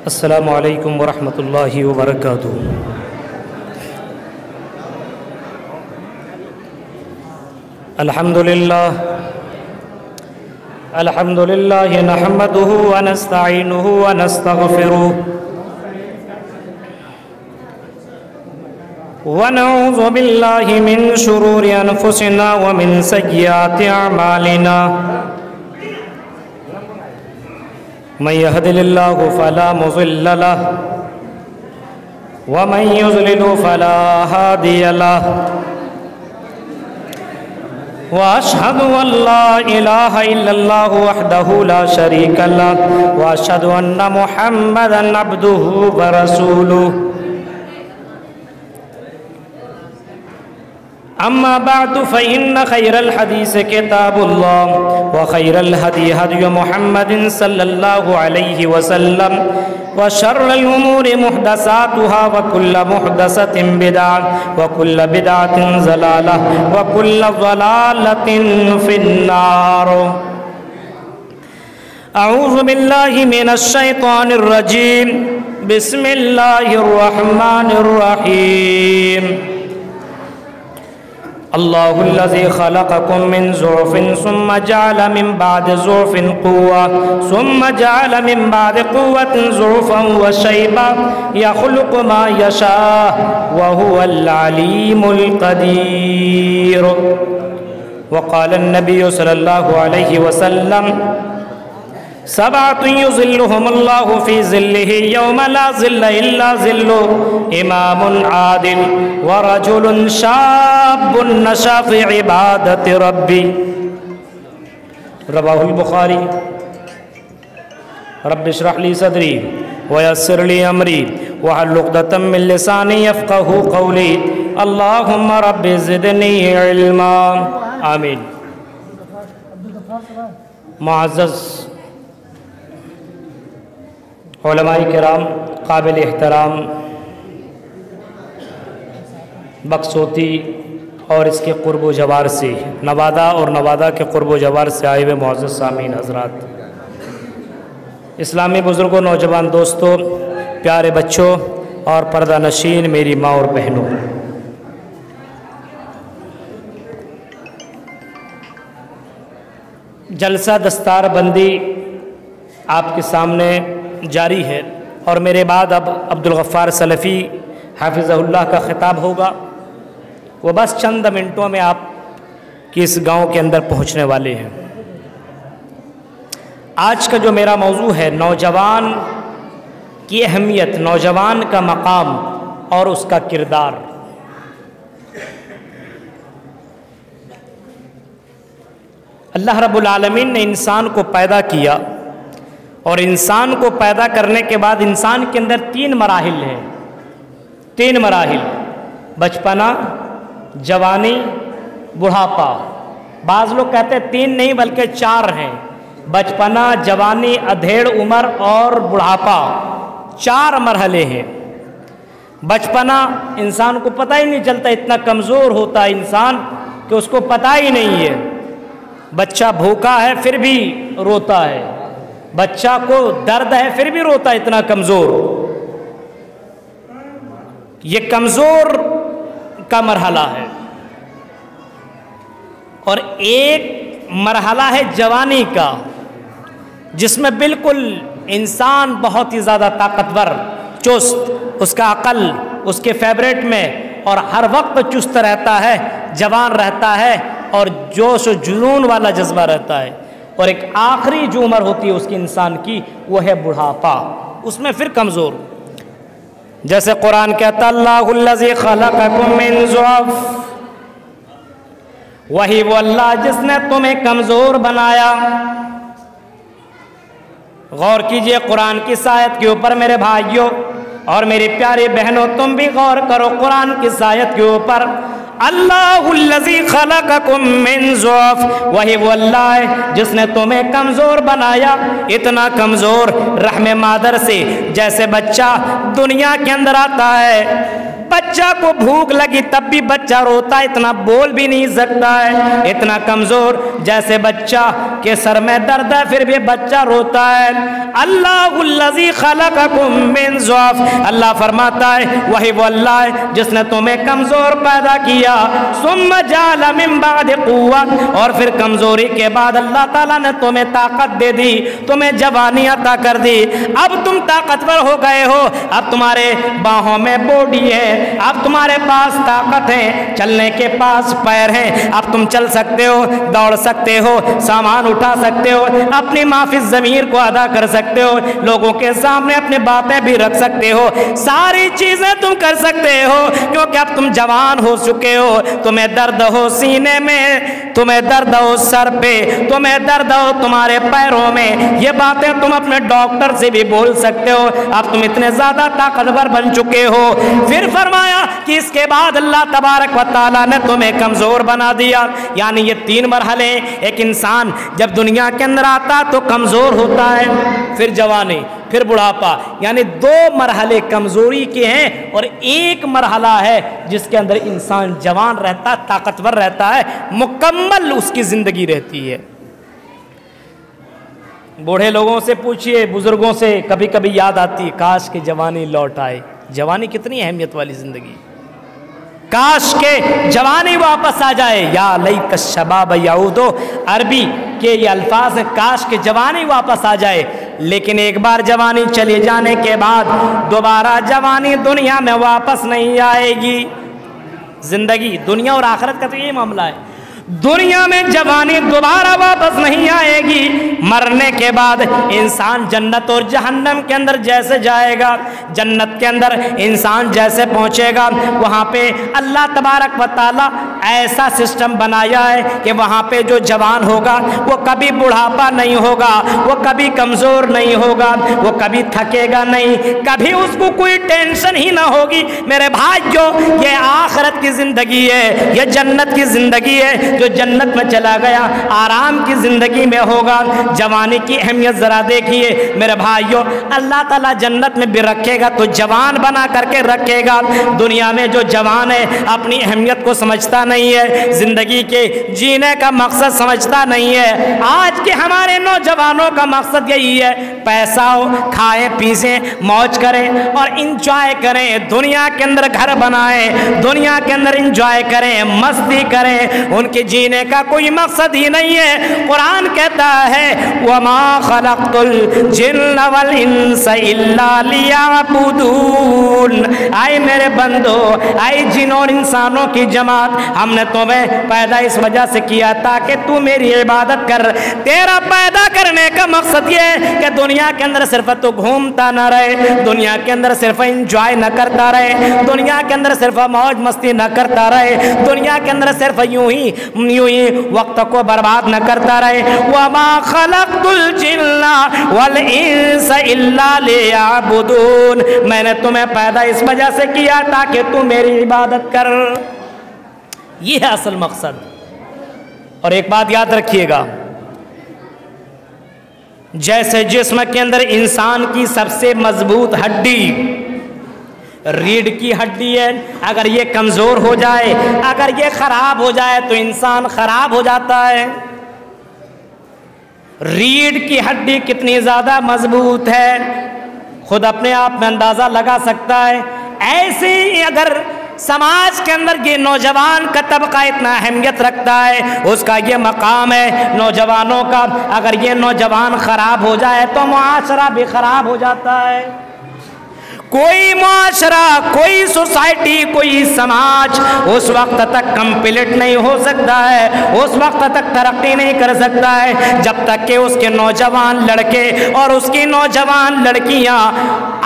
السلام علیکم ورحمۃ اللہ وبرکاتہ۔ الحمد للہ نحمدہ ونستعینہ ونستغفرہ ونعوذ باللہ من شرور انفسنا ومن سیئات اعمالنا من يهد الله فلا مضل له ومن يضلل فلا هادي له وأشهد أن لا إله إلا الله وحده لا شريك له وأشهد أن محمدا عبده ورسوله أما بعد فإن خير الحديث كتاب الله وخير الهدي هدي محمد صلى الله عليه وسلم وشر الأمور محدثاتها وكل محدثة بدعة وكل بدعة ضلالة وكل ضلالة في النار أعوذ بالله من الشيطان الرجيم بسم الله الرحمن الرحيم الله الذي خلقكم من ضعف ثم جعل من بعد ضعف قوة ثم جعل من بعد قوة ضعفا وشيبا يخلق ما يشاء وهو العليم القدير وقال النبي صلى الله عليه وسلم سبعة يظلهم الله في ظله يوم لا ظل إلا ظله إمام عادل ورجل شاب نشأ في عبادة ربه رواه البخاري رب اشرح لي صدري ويسر لي أمري واحلل عقدة من لساني يفقهوا قولي اللهم رب زدني علما آمين۔ معزز علماء کرام، قابل احترام بکسوتی اور اس کے قرب و جوار سے، نوادہ اور نوادہ کے قرب و جوار سے آئے ہوئے معزز سامعین حضرات، اسلامی بزرگوں، نوجوان دوستوں، پیارے بچوں اور پردہ نشین میری ماں اور بہنوں، جلسہ دستار بندی آپ کے سامنے جاری ہے اور میرے بعد اب عبدالغفار سلفی حافظہ اللہ کا خطاب ہوگا۔ وہ بس چند منٹوں میں آپ کی اس گاؤں کے اندر پہنچنے والے ہیں۔ آج کا جو میرا موضوع ہے نوجوان کی اہمیت، نوجوان کا مقام اور اس کا کردار۔ اللہ رب العالمین نے انسان کو پیدا کیا اور انسان کو پیدا کرنے کے بعد انسان کے اندر تین مراحل ہیں، تین مراحل: بچپنا، جوانی، بڑھاپا۔ بعض لوگ کہتے ہیں تین نہیں بلکہ چار ہیں، بچپنا، جوانی، ادھیڑ عمر اور بڑھاپا، چار مرحلے ہیں۔ بچپنا انسان کو پتہ ہی نہیں چلتا، اتنا کمزور ہوتا ہے انسان کہ اس کو پتہ ہی نہیں ہے۔ بچہ بھوکا ہے پھر بھی روتا ہے، بچہ کو درد ہے پھر بھی روتا ہے، اتنا کمزور۔ یہ کمزور کا مرحلہ ہے۔ اور ایک مرحلہ ہے جوانی کا، جس میں بالکل انسان بہت ہی زیادہ طاقتور، چست، اس کا عقل اس کے فیورٹ میں اور ہر وقت چست رہتا ہے، جوان رہتا ہے اور جوش و جنون والا جذبہ رہتا ہے۔ اور ایک آخری جو عمر ہوتی ہے اس کی انسان کی، وہ ہے بڑھاپا، اس میں پھر کمزور۔ جیسے قرآن کہتا اللہ الذی خلقکم من ضعف، وہی وہ اللہ جس نے تمہیں کمزور بنایا۔ غور کیجئے قرآن کی آیت کے اوپر میرے بھائیوں اور میری پیاری بہنوں، تم بھی غور کرو قرآن کی آیت کے اوپر۔ اللہ الذی خلقکم من ضعف، وہی وہ اللہ ہے جس نے تمہیں کمزور بنایا، اتنا کمزور رحم مادر سے جیسے بچہ دنیا کے اندر آتا ہے، بچہ کو بھوک لگی تب بھی بچہ روتا ہے، اتنا بول بھی نہیں سکتا ہے، اتنا کمزور، جیسے بچہ کے سر میں درد ہے پھر بھی بچہ روتا ہے۔ اللہ الذی خلقکم من ضعف، اللہ فرماتا ہے وہی وہ اللہ ہے جس نے تمہیں کمزور پیدا کیا، ثم جعل من بعد قوت، اور پھر کمزوری کے بعد اللہ تعالیٰ نے تمہیں طاقت دے دی، تمہیں جوانی عطا کر دی، اب تم طاقتور ہو گئے ہو، اب تمہارے باہوں میں باڈی ہے، اب تمہارے پاس طاقت ہے، چلنے کے پاس پیر ہیں، اب تم چل سکتے ہو، دوڑ سکتے ہو، سامان اٹھا سکتے ہو، اپنی معافی ضمیر کو ادا کر سکتے ہو، لوگوں کے سامنے اپنی باتیں بھی رکھ سکتے ہو، ساری چیزیں تم کر سکتے ہو، کیونکہ اب تم جوان ہو چکے ہو، تمہیں درد ہو سینے میں، تمہیں درد ہو سر پہ، تمہیں درد ہو تمہارے پیروں میں، یہ باتیں تم اپنے ڈاکٹر سے بھی بول سکتے ہو، اب تم اتنے زیادہ طاقتور بن چکے ہو۔ پھر فرمایا کہ اس کے بعد اللہ تبارک و تعالیٰ نے تمہیں کمزور بنا دیا، یعنی یہ تین مرحلے، ایک انسان جب دنیا کے اندر آتا تو کمزور ہوتا ہے، پھر جوانی، پھر بڑھاپا، یعنی دو مرحلے کمزوری کے ہیں، اور ایک مرحلہ ہے جس کے اندر انسان جوان رہتا ہے، طاقتور رہتا ہے، مکمل اس کی زندگی رہتی ہے۔ بوڑھے لوگوں سے پوچھئے، بزرگوں سے کبھی کبھی یاد آتی، کاش کہ جوانی لوٹ آئے۔ جوانی کتنی اہمیت والی زندگی، کاش کہ جوانی واپس آ جائے، یا لیت الشباب یعود، عربی کے یہ الفاظ ہیں، کاش کہ جوانی واپس آ جائے، لیکن ایک بار جوانی چلے جانے کے بعد دوبارہ جوانی دنیا میں واپس نہیں آئے گی۔ زندگی، دنیا اور آخرت کا تو یہ معاملہ ہے، دنیا میں جوانی دوبارہ واپس نہیں آئے گی، مرنے کے بعد انسان جنت اور جہنم کے اندر جیسے جائے گا، جنت کے اندر انسان جیسے پہنچے گا، وہاں پہ اللہ تبارک و تعالیٰ ایسا سسٹم بنایا ہے کہ وہاں پہ جو جوان ہوگا وہ کبھی بڑھاپا نہیں ہوگا، وہ کبھی کمزور نہیں ہوگا، وہ کبھی تھکے گا نہیں، کبھی اس کو کوئی ٹینشن ہی نہ ہوگی۔ میرے بھائیو، یہ آخرت کی زندگی ہے، یہ جنت کی زندگی ہے، جو جنت میں چلا گیا آرام کی زندگی میں ہوگا۔ جوانی کی اہمیت ذرا دیکھیے میرے بھائیوں، اللہ تعالیٰ جنت میں بھی رکھے گا تو جوان بنا کر کے رکھے گا۔ دنیا میں جو جوان ہے اپنی اہمیت کو سمجھتا نہیں ہے، زندگی کے جینے کا مقصد سمجھتا نہیں ہے۔ آج کے ہمارے نوجوانوں کا مقصد یہی ہے، پیسہ ہو، کھائیں پیسیں، موج کریں اور انجوائے کریں، دنیا کے اندر گھر بنائیں، دنیا کے اندر انجوائے کریں، مستی کریں، ان کے جینے کا کوئی مقصد ہی نہیں ہے۔ قرآن کہتا ہے وَمَا خَلَقْتُ الْجِنَّ وَالْإِنسَ إِلَّا لِيَعْبُدُونَ، آئے میرے بندو، آئے جن اور انسانوں کی جماعت، ہم نے تمہیں پیدا اس وجہ سے کیا تاکہ تو میری عبادت کر۔ تیرا پیدا کرنے کا مقصد یہ ہے کہ دنیا کے اندر صرف تو گھومتا نہ رہے، دنیا کے اندر صرف انجوائے نہ کرتا رہے، دنیا کے اندر صرف موج مستی نہ کرتا رہے، دنیا کے اندر صرف یوں ہی وقت کو برباد نہ کرتا رہے۔ وَمَا خَلَقْتُ الْجِنَّ وَالْإِنسَ إِلَّا لِيَعْبُدُونَ، میں نے تمہیں پیدا اس وجہ سے کیا تاکہ تم میری عبادت کر، یہ ہے اصل مقصد۔ اور ایک بات یاد رکھیے گا، جیسے جسم کے اندر انسان کی سب سے مضبوط ہڈی ریڑھ کی ہڈی ہے، اگر یہ کمزور ہو جائے، اگر یہ خراب ہو جائے تو انسان خراب ہو جاتا ہے۔ ریڑھ کی ہڈی کتنی زیادہ مضبوط ہے خود اپنے آپ میں اندازہ لگا سکتا ہے۔ ایسے ہی اگر سماج کے اندر یہ نوجوان کا طبقہ اتنا اہمیت رکھتا ہے، اس کا یہ مقام ہے نوجوانوں کا، اگر یہ نوجوان خراب ہو جائے تو معاشرہ بھی خراب ہو جاتا ہے۔ کوئی معاشرہ، کوئی سوسائٹی، کوئی سماج اس وقت تک کمپلیٹ نہیں ہو سکتا ہے، اس وقت تک ترقی نہیں کر سکتا ہے جب تک کہ اس کے نوجوان لڑکے اور اس کی نوجوان لڑکیاں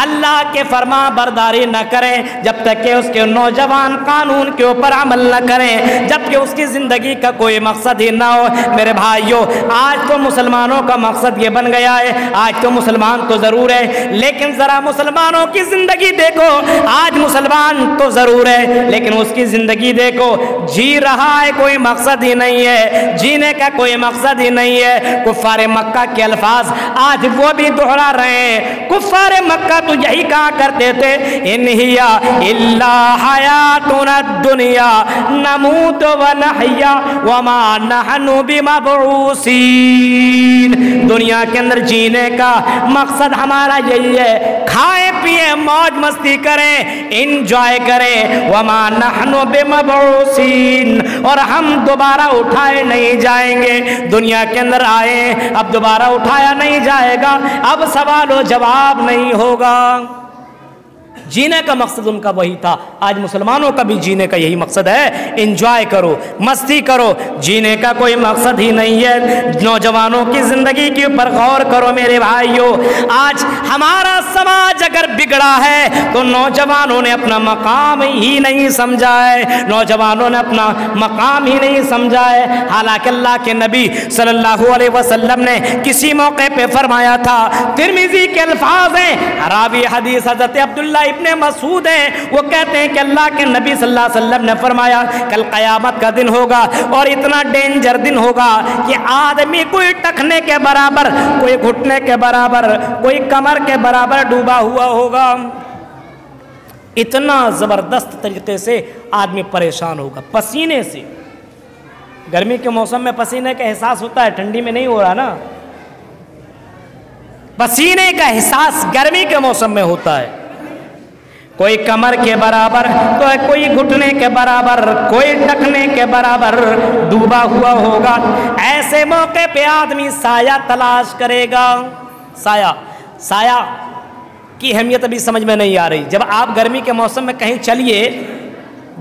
اللہ کے فرما برداری نہ کریں، جب تک کہ اس کے نوجوان قانون کے اوپر عمل نہ کریں، جب کہ اس کی زندگی کا کوئی مقصد ہی نہ ہو۔ میرے بھائیوں، آج تو مسلمانوں کا مقصد یہ بن گیا ہے، آج تو مسلمان تو ضرور ہے، لیکن ذرا مسلمانوں کی زندگی دیکھو، آج مسلمان تو ضرور ہے لیکن اس کی زندگی دیکھو، جی رہا ہے کوئی مقصد ہی نہیں ہے، جینے کا کوئی مقصد ہی نہیں ہے۔ کفار مکہ کے الفاظ آج وہ بھی دہرا رہے ہیں۔ کفار مکہ تو یہی کہا کرتے تھے ان ہی الا حیاتنا الدنیا نموت ونحیا وما نحن بمبعوثین۔ دنیا کے اندر جینے کا مقصد ہمارا یہی ہے، کھائیں پیئیں موج مستی کریں، انجوائے کریں، وما نحن بمبعوثین، اور ہم دوبارہ اٹھائے نہیں جائیں گے۔ دنیا کے اندر آئے اب دوبارہ اٹھایا نہیں جائے گا، اب سوال و جواب نہیں ہوگا۔ جینے کا مقصد ان کا وہی تھا، آج مسلمانوں کا بھی جینے کا یہی مقصد ہے، انجوائے کرو، مستی کرو، جینے کا کوئی مقصد ہی نہیں ہے۔ نوجوانوں کی زندگی کے اوپر غور کرو میرے بھائیوں، آج ہمارا سماج اگر بگڑا ہے تو نوجوانوں نے اپنا مقام ہی نہیں سمجھا ہے، نوجوانوں نے اپنا مقام ہی نہیں سمجھا ہے۔ حالانکہ اللہ کے نبی صلی اللہ علیہ وسلم نے کسی موقع پہ فرمایا تھا، ترمذی کے الفاظ ہیں، راوی حدیث حضرت عبداللہ ابن مسعود ہیں، وہ کہتے ہیں کہ اللہ کے نبی صلی اللہ علیہ وسلم نے فرمایا کل قیامت کا دن ہوگا اور اتنا ڈینجر دن ہوگا کہ آدمی کوئی ٹکنے کے برابر، کوئی گھٹنے کے برابر، کوئی کمر کے برابر ڈوبا ہوا ہوگا۔ اتنا زبردست طریقے سے آدمی پریشان ہوگا پسینے سے۔ گرمی کے موسم میں پسینے کا احساس ہوتا ہے، ٹھنڈی میں نہیں ہو رہا نا۔ پسینے کا احساس گرمی کے موسم میں ہوتا ہے، کوئی کمر کے برابر تو کوئی گھٹنے کے برابر، کوئی ٹکنے کے برابر ڈوبا ہوا ہوگا۔ ایسے موقع پہ آدمی سایہ تلاش کرے گا۔ سایہ کی اہمیت ابھی سمجھ میں نہیں آ رہی۔ جب آپ گرمی کے موسم میں کہیں چلیے،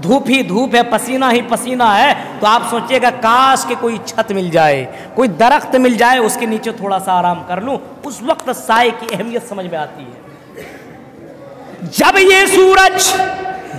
دھوپ ہی دھوپ ہے، پسینہ ہی پسینہ ہے، تو آپ سوچئے گا کاش کہ کوئی چھت مل جائے، کوئی درخت مل جائے، اس کے نیچے تھوڑا سا آرام کر لوں۔ اس وقت سائے کی اہمیت سمجھ میں آتی ہے۔ جب یہ سورج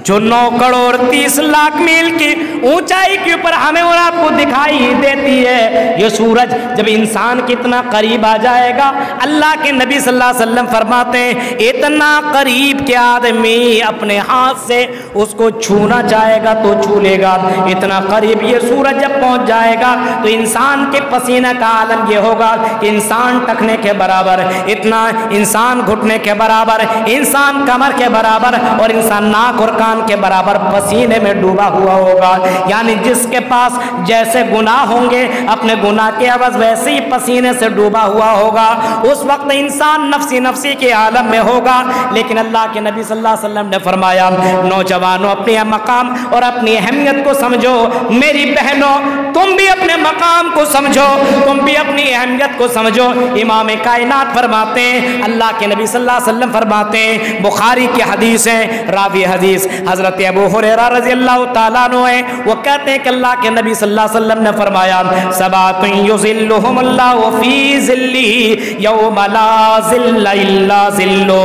جو 9 کروڑ 30 لاکھ میل کی اونچائی کے اوپر ہمیں اور آپ کو دکھائی دیتی ہے، یہ سورج جب انسان کے اتنا قریب آ جائے گا، اللہ کے نبی صلی اللہ علیہ وسلم فرماتے ہیں اتنا قریب کہ آدمی اپنے ہاتھ سے اس کو چھونا چاہے گا تو چھو لے گا۔ اتنا قریب یہ سورج جب پہنچ جائے گا تو انسان کے پسینہ کا عالم یہ ہوگا کہ انسان ٹکنے کے برابر، اتنا انسان گھٹنے کے برابر، انسان کمر کے برابر، اور انسان ناک اور کان کے برابر پسینے میں ڈوبا ہوا ہوگا۔ یعنی جس کے پاس جیسے گناہ ہوں گے، اپنے گناہ کے عوض ویسے ہی پسینے سے ڈوبا ہوا ہوگا۔ اس وقت انسان نفسی نفسی کے عالم میں ہوگا۔ لیکن اللہ کے نبی صلی اللہ علیہ وسلم نے فرمایا نوجوانوں اپنے مقام اور اپنی اہمیت کو سمجھو، میری بہنوں تم بھی اپنے مقام کو سمجھو، تم بھی اپنی اہمیت کو سمجھو۔ امام کائنات فرماتے ہیں، اللہ کے نبی صلی اللہ علیہ وسلم فرماتے ہیں، بخاری کی حدیث ہے، راوی حدیث حضرت ابو ہریرہ رضی اللہ تعالیٰ عنہ ہے، وہ کہتے ہیں کہ اللہ کے نبی صلی اللہ علیہ وسلم نے فرمایا سبعۃ یظلھم اللہ فی ظلہ یوم لا ظل الا ظلہ،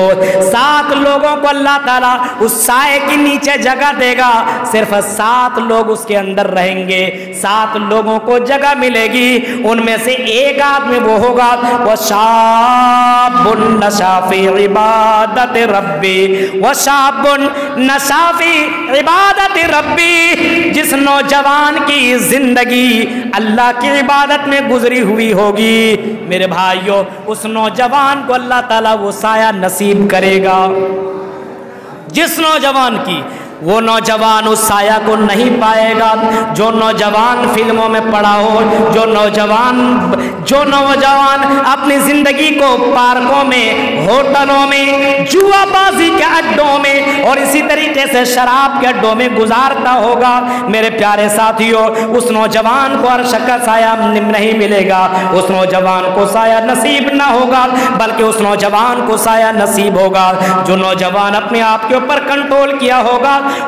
7 لوگوں کو اللہ تعالیٰ اس سائے کے نیچے جگہ دے گا، صرف 7 لوگ اس کے اندر رہیں گے، 7 لوگوں کو جگہ ملے گی، ان میں سے ایک آدمی وہ ہوگا وشاب نشا فی عبادت ربی، وشاب نشا فی عبادت ربی، جس نوجوان کی زندگی اللہ کی عبادت میں گزری ہوئی ہوگی، میرے بھائیوں اس نوجوان کو اللہ تعالیٰ وہ سایہ نصیب کرے گا۔ جس نوجوان کی، وہ نوجوان اس سایہ کو نہیں پائے گا۔ جو نوجوان فلموں میں پڑا ہو، جو نوجوان اپنی زندگی کو پارکوں میں، ہوٹلوں میں، جوا بازی کے اڈوں میں اور اسی طریقے سے شراب کے اڈوں میں گزارتا ہوگا، میرے پیارے ساتھیوں اس نوجوان کو عرش کا سایہ نہیں ملے گا، اس نوجوان کو سایہ نصیب نہ ہوگا، بلکہ اس نوجوان کو سایہ نصیب ہوگا جو نوجوان اپنے آپ کے اوپر کنٹرول کیا ہوگا،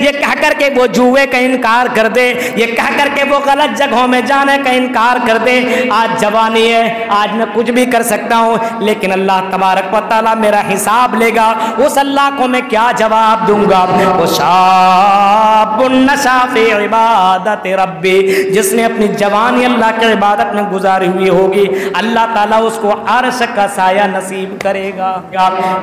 یہ کہہ کر کے وہ جوئے کا انکار کر دے، یہ کہہ کر کے وہ غلط جگہوں میں جانے کا انکار کر دے، آج جوانی ہے، آج میں کچھ بھی کر سکتا ہوں، لیکن اللہ تبارک و تعالیٰ میرا حساب لے گا، اس اللہ کو میں کیا جواب دوں گا؟ وہ شاب نشا فی عبادت ربی، جس نے اپنی جوانی اللہ کی عبادت میں گزاری ہوئی ہوگی، اللہ تعالیٰ اس کو عرش کا سایہ نصیب کرے گا۔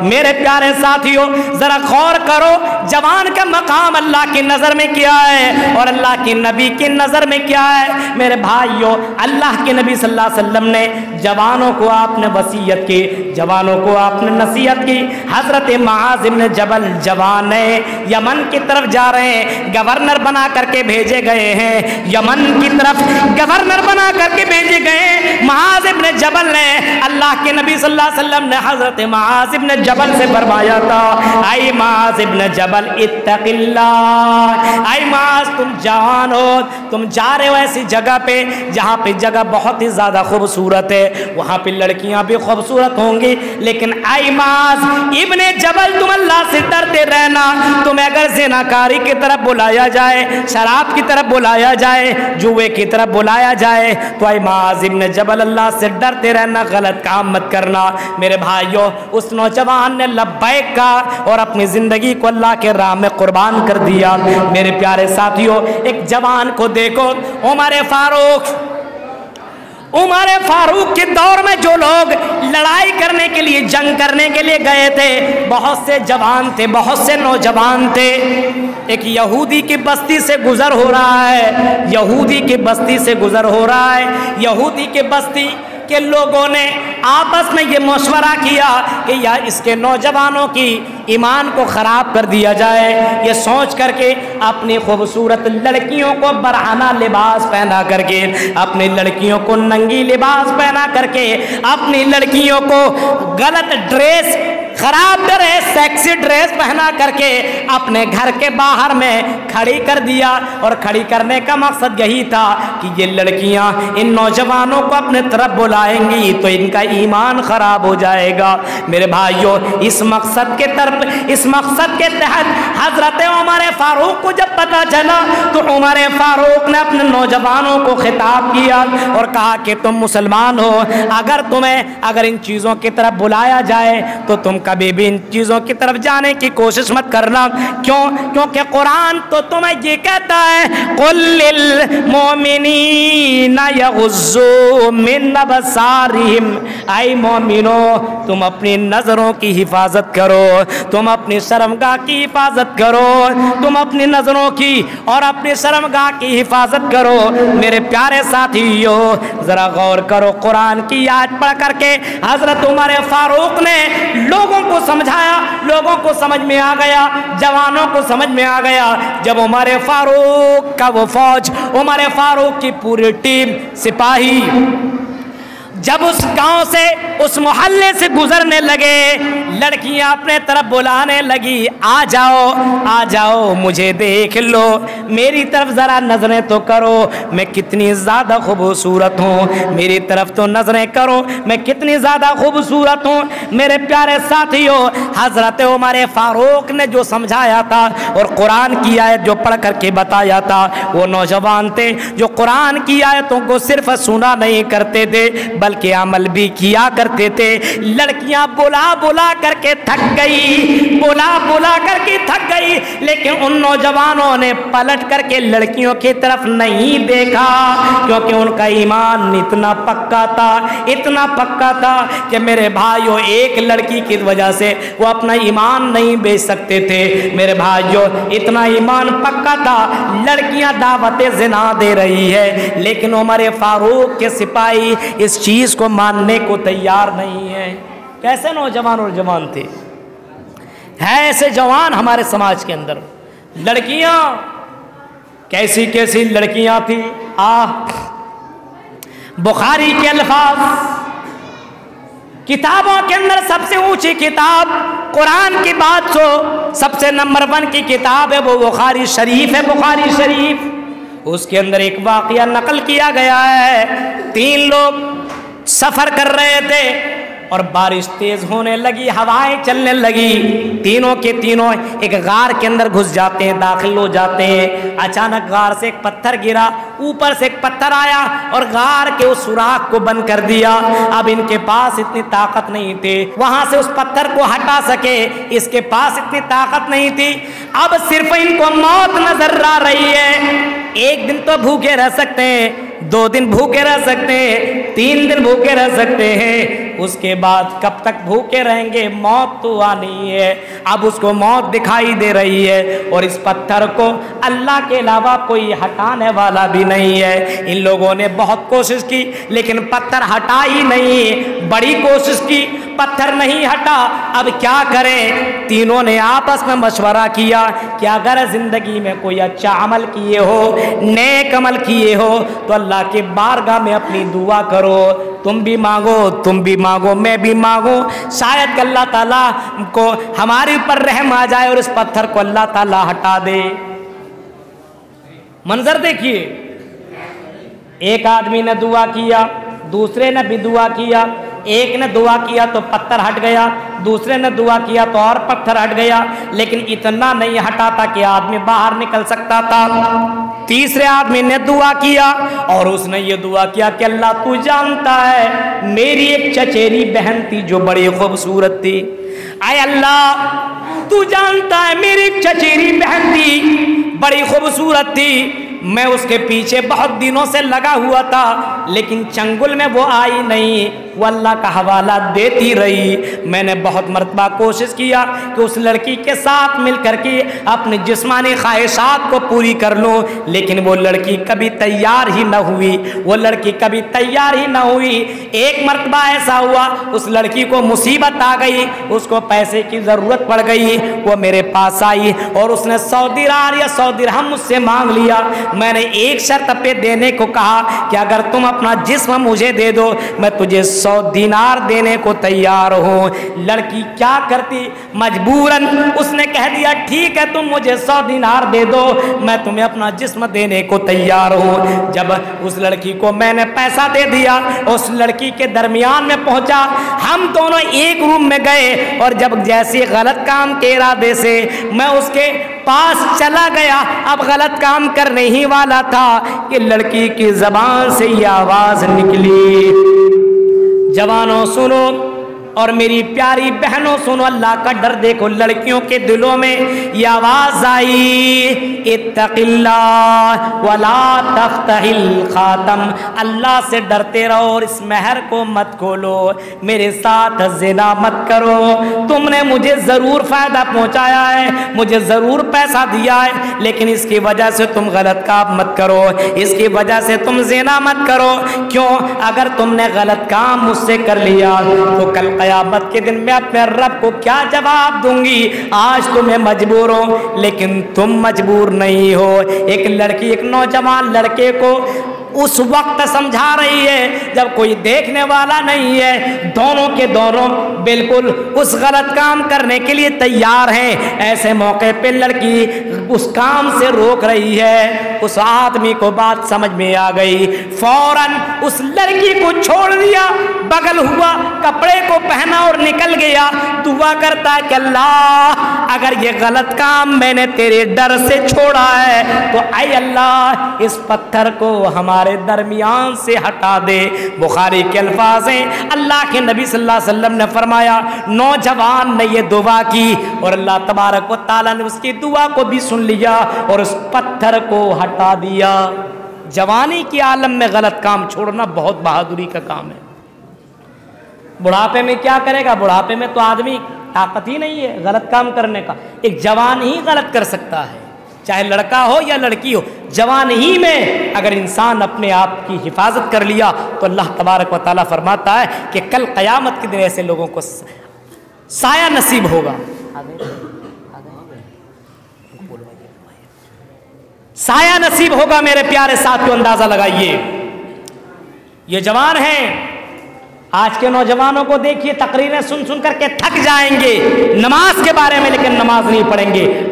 میرے پیارے ساتھیوں ذرا غور کرو، جوان کا مقام اللہ کی نظر میں کیا ہے اور اللہ کے نبی کی نظر میں کیا ہے؟ میرے بھائیوں، اللہ کے نبی صلی اللہ علیہ وسلم نے جوانوں کو آپ نے وصیت کی، جوانوں کو آپ نے نصیحت کی۔ حضرت معاذ بن جبل جوان ہیں، یمن کی طرف جا رہے ہیں، گورنر بنا کر کے بھیجے گئے ہیں، یمن کی طرف گورنر بنا کر کے بھیجے گئے۔ معاذ بن جبل نے، اللہ کے نبی صلی اللہ علیہ وسلم نے حضرت معاذ بن جبل سے فرمایا تھا، اے معاذ بن جبل اتق اللہ، اے معاذ تم جوان ہو، تم جا رہے ہو ایسی جگہ پہ جہاں پہ جگہ بہت ہی زیادہ خوبصورت ہے، وہاں پہ لڑکیاں بھی خوبصورت ہوں گی، لیکن اے معاذ ابن جبل تم اللہ سے ڈرتے رہنا، تمہیں اگر زناکاری کی طرف بلایا جائے، شراب کی طرف بلایا جائے، جوئے کی طرف بلایا جائے تو اے معاذ ابن جبل اللہ سے ڈرتے رہنا، غلط کام مت کرنا۔ میرے بھائیوں، اس نوجوان نے لبیک کہا اور اپنی زندگی کو اللہ کے راہ میں قربان کر دیا۔ میرے پیارے ساتھیوں، ایک جوان کو دیکھو، عمر فاروق کے دور میں جو لوگ لڑائی کرنے کے لیے، جنگ کرنے کے لیے گئے تھے، بہت سے جوان تھے، بہت سے نوجوان تھے۔ ایک یہودی کی بستی سے گزر ہو رہا ہے، یہودی کی بستی سے گزر ہو رہا ہے، یہودی کی بستی کے لوگوں نے آپس میں یہ مشورہ کیا کہ یا اس کے نوجوانوں کی ایمان کو خراب کر دیا جائے، یہ سوچ کر کے اپنی خوبصورت لڑکیوں کو برہنہ لباس پہنا کر کے، اپنی لڑکیوں کو ننگی لباس پہنا کر کے، اپنی لڑکیوں کو غلط ڈریس، خراب ڈریس، سیکسی ڈریس پہنا کر کے اپنے گھر کے باہر میں کھڑی کر دیا، اور کھڑی کرنے کا مقصد یہی تھا کہ یہ لڑکیاں ان نوجوانوں کو اپنے طرف بلائیں گی تو ان کا ایمان خراب ہو جائے گا۔ میرے بھائیوں، اس مقصد کے تحت حضرت عمر فاروق کو جب پتہ چلا تو عمر فاروق نے اپنے نوجوانوں کو خطاب کیا اور کہا کہ تم مسلمان ہو، اگر ان چیزوں کی طرف بلایا جائے تو تم کبھی بھی ان چیزوں کی طرف جانے کی کوشش مت کرنا۔ کیونکہ قرآن تو تمہیں یہ کہتا ہے قُل لِّلْمُؤْمِنِينَ يَغُضُّوا مِنْ أَبْصَارِهِمْ، اے مومنو تم اپنی نظروں کی حفاظت کرو، تم اپنی شرمگاہ کی حفاظت کرو، تم اپنی نظروں کی اور اپنی شرمگاہ کی حفاظت کرو۔ میرے پیارے ساتھیو ذرا غور کرو، قرآن کی آیت پڑھ کر کے حضرت عمر فاروق نے لوگوں کو سمجھایا، لوگوں کو سمجھ میں آ گیا، جوانوں کو سمجھ میں آ گیا۔ جب عمر فاروق کا وہ فوج، عمر فاروق کی پوری ٹیم، سپاہی جب اس گاؤں سے، اس محلے سے گزرنے لگے، لڑکیاں اپنے طرف بلانے لگی، آ جاؤ مجھے دیکھ لو، میری طرف ذرا نظریں تو کرو، میں کتنی زیادہ خوبصورت ہوں، میری طرف تو نظریں کرو، میں کتنی زیادہ خوبصورت ہوں۔ میرے پیارے ساتھیوں، حضرت عمر فاروق نے جو سمجھایا تھا اور قرآن کی آیت جو پڑھ کر کے بتایا تھا، وہ نوجوان تھے جو قرآن کی آیتوں کو صرف سنا نہیں کرتے تھے بلکہ عمل بھی کیا کرتے تھے۔ لڑکیاں بلا کر کے تھک گئی، لیکن ان نوجوانوں نے پلٹ کر کے لڑکیوں کی طرف نہیں دیکھا، کیونکہ ان کا ایمان اتنا پکا تھا کہ میرے بھائیوں ایک لڑکی کی وجہ سے وہ اپنا ایمان نہیں بیچ سکتے تھے۔ میرے بھائیوں اتنا ایمان پکا تھا، لڑکیاں دعوت زنا دے رہی ہے لیکن عمر فاروق کے سپاہی اس چیز کو ماننے کو تیار نہیں ہے۔ کیسے نوجوان اور جوان تھے، ہے ایسے جوان ہمارے سماج کے اندر۔ لڑکیاں کیسی لڑکیاں تھیں، بخاری کے الفاظ، کتابوں کے اندر سب سے اونچی کتاب قرآن کی بات سو سب سے نمبر 1 کی کتاب ہے وہ بخاری شریف ہے، بخاری شریف۔ اس کے اندر ایک واقعہ نقل کیا گیا ہے، 3 لوگ سفر کر رہے تھے، اور بارش تیز ہونے لگی، ہوائیں چلنے لگی، تینوں کے تینوں ایک غار کے اندر گھس جاتے ہیں، داخل ہو جاتے ہیں۔ اچانک غار سے ایک پتھر گرا، اوپر سے ایک پتھر آیا اور غار کے اس سوراخ کو بند کر دیا۔ اب ان کے پاس اتنی طاقت نہیں تھی وہاں سے اس پتھر کو ہٹا سکے، اس کے پاس اتنی طاقت نہیں تھی۔ اب صرف ان کو موت نظر آ رہی ہے۔ ایک دن تو بھوکے رہ سکتے ہیں، 2 دن بھوکے رہ سکتے ہیں، 3 دن بھوکے رہ سکتے ہیں، اس کے بعد کب تک بھوکے رہیں گے؟ موت تو آنی ہے۔ اب اس کو موت دکھائی دے رہی ہے اور اس پتھر کو اللہ کے علاوہ کوئی ہٹانے والا بھی نہیں ہے۔ ان لوگوں نے بہت کوشش کی لیکن پتھر ہٹا ہی نہیں، بڑی کوشش کی، پتھر نہیں ہٹا۔ اب کیا کریں؟ تینوں نے آپس میں مشورہ کیا کہ اگر زندگی میں کوئی اچھا عمل کیے ہو، نیک عمل کیے ہو تو اللہ کے بارگاہ میں اپنی دعا کرو، تم بھی مانگو، تم بھی مانگو، میں بھی مانگو، شاید کہ اللہ تعالیٰ کو ہمارے اوپر رحم آ جائے اور اس پتھر کو اللہ تعالیٰ ہٹا دے۔ منظر دیکھیے، ایک آدمی نے دعا کیا، دوسرے نے بھی دعا کیا، ایک نے دعا کیا تو پتھر ہٹ گیا، دوسرے نے دعا کیا تو اور پتھر ہٹ گیا، لیکن اتنا نہیں ہٹا تھا کہ آدمی باہر نکل سکتا تھا۔ تیسرے آدمی نے دعا کیا اور اس نے یہ دعا کیا کہ اللہ تو جانتا ہے میری ایک چچیری بہن تھی جو بڑی خوبصورت تھی، اے اللہ تو جانتا ہے میری ایک چچیری بہن تھی، بڑی خوبصورت تھی، میں اس کے پیچھے بہت دنوں سے لگا ہوا تھا لیکن چنگل میں وہ آئی نہیں، وہ اللہ کا حوالہ دیتی رہی۔ میں نے بہت مرتبہ کوشش کیا کہ اس لڑکی کے ساتھ مل کر کے اپنی جسمانی خواہشات کو پوری کر لوں، لیکن وہ لڑکی کبھی تیار ہی نہ ہوئی، وہ لڑکی کبھی تیار ہی نہ ہوئی۔ ایک مرتبہ ایسا ہوا اس لڑکی کو مصیبت آ گئی، اس کو پیسے کی ضرورت پڑ گئی، وہ میرے پاس آئی اور اس نے 100 دینار یا 100 درہم مجھ سے مانگ لیا۔ میں نے ایک شرط پہ دینے کو کہا کہ اگر تم اپنا جسم مجھے دے دو میں تجھے 100 دینار دینے کو تیار ہوں۔ لڑکی کیا کرتی؟ مجبوراً اس نے کہہ دیا ٹھیک ہے تم مجھے 100 دینار دے دو، میں تمہیں اپنا جسم دینے کو تیار ہوں۔ جب اس لڑکی کو میں نے پیسہ دے دیا، اس لڑکی کے درمیان میں پہنچا، ہم دونوں ایک روم میں گئے اور جب جیسے غلط کام کے ارادے سے میں اس کے پاس چلا گیا، اب غلط کام کرنے ہی والا تھا کہ لڑکی کی زبان سے یہ آواز نکلی، جوانوں سنو اور میری پیاری بہنوں سنو، اللہ کا ڈر دیکھو، لڑکیوں کے دلوں میں یہ آواز آئی، اتق اللہ ولا تفتح الخاتم، اللہ سے ڈرتے رہو اور اس مہر کو مت کھولو، میرے ساتھ زنا مت کرو، تم نے مجھے ضرور فائدہ پہنچایا ہے، مجھے ضرور پیسہ دیا ہے، لیکن اس کی وجہ سے تم غلط کام مت کرو، اس کی وجہ سے تم زنا مت کرو۔ کیوں؟ اگر تم نے غلط کام مجھ سے کر لیا تو کل قیامت کے دن میں اپنے رب کو کیا جواب دوں گی؟ آج تو میں مجبور ہوں لیکن تم مجبور نہیں ہو۔ ایک لڑکی ایک نوجوان لڑکے کو اس وقت سمجھا رہی ہے جب کوئی دیکھنے والا نہیں ہے، دونوں کے دونوں بالکل اس غلط کام کرنے کے لیے تیار ہیں، ایسے موقع پہ لڑکی اس کام سے روک رہی ہے۔ اس آدمی کو بات سمجھ میں آ گئی، فوراً اس لڑکی کو چھوڑ دیا، بغل ہوا، کپڑے کو پہنا اور نکل گیا، دعا کرتا ہے کہ اللہ اگر یہ غلط کام میں نے تیرے ڈر سے چھوڑا ہے تو اے اللہ اس پتھر کو ہمارے درمیان سے ہٹا دے۔ بخاری کے الفاظ ہیں، اللہ کے نبی صلی اللہ علیہ وسلم نے فرمایا نوجوان نے یہ دعا کی اور اللہ تبارک و تعالیٰ نے اس کی دعا کو بھی سن لیا اور اس پتھر کو ہٹا دیا۔ جوانی کے عالم میں غلط کام چھوڑنا بہت بہادری کا کام ہے۔ بڑھاپے میں کیا کرے گا؟ بڑھاپے میں تو آدمی طاقت ہی نہیں ہے غلط کام کرنے کا، ایک جوان ہی غلط کر سکتا ہے، چاہے لڑکا ہو یا لڑکی ہو، جوان ہی میں اگر انسان اپنے آپ کی حفاظت کر لیا تو اللہ تبارک و تعالیٰ فرماتا ہے کہ کل قیامت کے دن ایسے لوگوں کو سایہ نصیب ہوگا، سایہ نصیب ہوگا۔ میرے پیارے ساتھیو اندازہ لگائیے، یہ جوان ہیں، آج کے نوجوانوں کو دیکھیے تقریریں سن سن کر کے تھک جائیں گے، نماز کے بارے میں لیکن نماز نہیں پڑھیں گے،